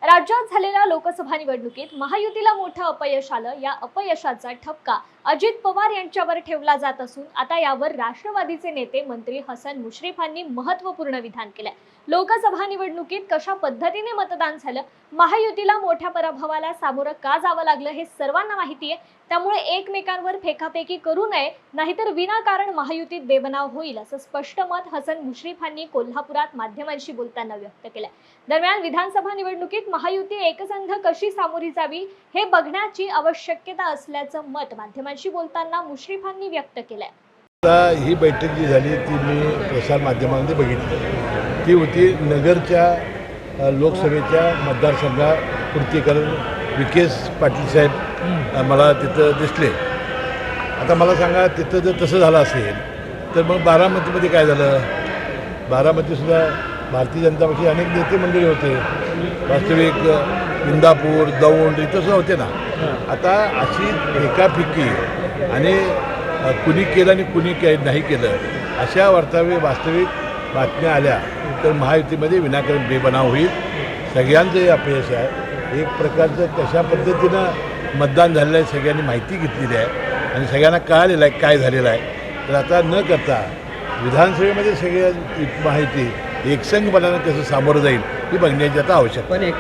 राज्यात झालेल्या लोकसभा निवडणुकीत महायुतीला मोठं अपयश आलं। या अपयशाचा ठपका अजित पवार यांच्यावर ठेवला जात असून आता यावर राष्ट्रवादीचे नेते मंत्री हसन मुश्रीफांनी महत्त्वपूर्ण विधान केलंय। लोकसभा निवडणुकीत कशा पद्धतीने मतदान झालं, महायुतीला मोठ्या पराभवाला सामोरं का जावं लागलं हे सर्वांना माहिती आहे। त्यामुळे एकमेकांवर फेकाफेकी करू नये, नाहीतर विनाकारण महायुतीत बेबनाव होईल असं स्पष्ट मत हसन मुश्रीफांनी कोल्हापुरात माध्यमांशी बोलताना व्यक्त केलंय। दरम्यान विधानसभा निवडणुकीत महायुती एकसंघ कशी सामोरी जावी हे बघण्याची आवश्यकता असल्याचं मत माध्यमांशी बोलताना मुश्रीफांनी व्यक्त केलंय। ही बैठक जी झाली ती मी प्रसार माध्यमांमध्ये बघितली। ती होती नगरच्या लोकसभेच्या मतदारसंघापूर्तीकरण विकेस पाटील साहेब मला तिथं दिसले। आता मला सांगा, तिथं जर तसं झालं असेल तर मग बारामतीमध्ये काय झालं? बारामतीसुद्धा भारतीय जनता पक्षाचे अनेक नेते मंडळी होते, वास्तविक इंदापूर दौंड इथं सुद्धा होते ना। आता अशी एकापिकी आणि कुणी केलं आणि कुणी नाही केलं अशा वास्तविक बातम्या आल्या तर महायुतीमध्ये विनाकारण बेबनाव होईल। सगळ्यांचं हे अपयश आहे। एक प्रकारचं कशा पद्धतीनं मतदान झालेलं आहे सगळ्यांनी माहिती घेतलेली आहे आणि सगळ्यांना कळालेलं आहे काय झालेलं आहे। तर आता न करता विधानसभेमध्ये सगळ्या माहिती एकसंघपणानं कसं सामोरं जाईल ही बघण्याची आता आवश्यकता आहे।